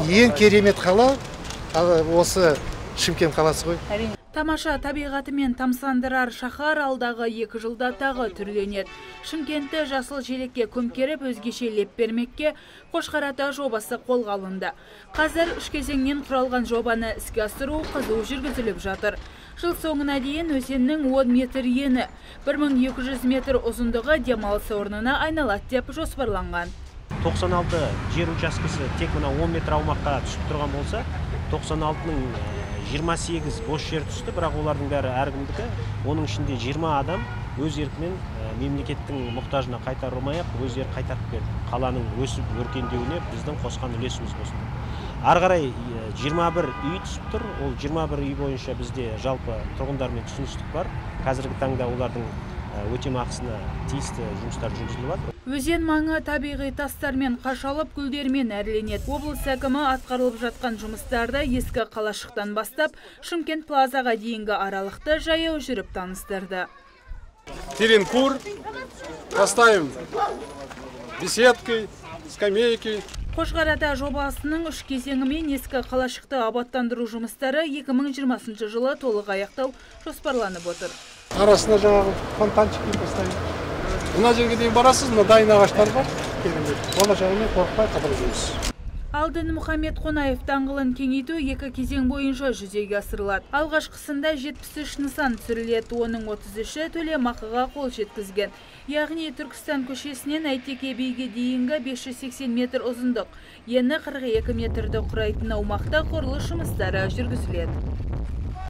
Ең керемет қала осы Шымкент қаласы ғой. Тамаша табиғатымен тамсандырар шаһар алдағы 2 жылда тағы түрленеді. Шымкентті жасыл желекке көмкеріп өзгеше леп бермекке Қошқар ата жобасы қолға алынды. Қазір 3 кезеңнен құралған жобаны іске асыру қызу жүргізіліп жатыр. Жыл соңына дейін өзеннің 10 метр ені, 1200 метр ұзындығы демалыс орнына айналады деп жоспарланған. 96 жер учаскесі тек мына 10 метр аумаққа түсіп тұрған болса, 96-ның 28 бос жер түсті, бірақ олардың бәрі әркімдікі. Оның ішінде 20 адам өз еркімен мемлекеттің мұқтажына қайтарылмай-ақ өздері қайтарып берді. Қаланың өсіп өркендеуіне біздің қосқан үлесіміз осында. Ары қарай 21 үй түсіп тұр. Ол 21 үй бойынша бізде жалпы тұрғындармен түсіністік бар. Қазіргі таңда олардың өтемақысына тиісті жұмыстар жүргізіліп жатыр. Өзен маңы табиғи тастармен қашалып, гүлдермен әрленеді. Облыс әкімі атқарылып жатқан жұмыстарды ескі қалашықтан бастап Шымкент плазаға дейінгі аралықты жаяу жүріп таныстырды. Теренкур поставим беседкой, скамейки. Қошқар ата жобасының 3 кезеңімен ескі қалашықты абаттандыру жұмыстары 2020 жылы толық аяқтау жоспарланып отыр. Арасына жаңағы фонтанчик поставим. Мына жерге дейін барасыз, мына дайын ағаштар бар. Оны жағымен қорықпай қабыл жүрміз. Алдын Мұхаммед Қонаев даңғылын кеңейту 2 кезең бойынша жүзеге асырылады. Алғашқысында 73 нысан түсіріледі, оның 33-і төлемақыға қол жеткізген. Яғни Түркістан көшесінен Әйтеке биге дейінгі 580 метр ұзындық, ені 42 метрді құрайтын аумақта құрылыс жұмыстары жүргізіледі.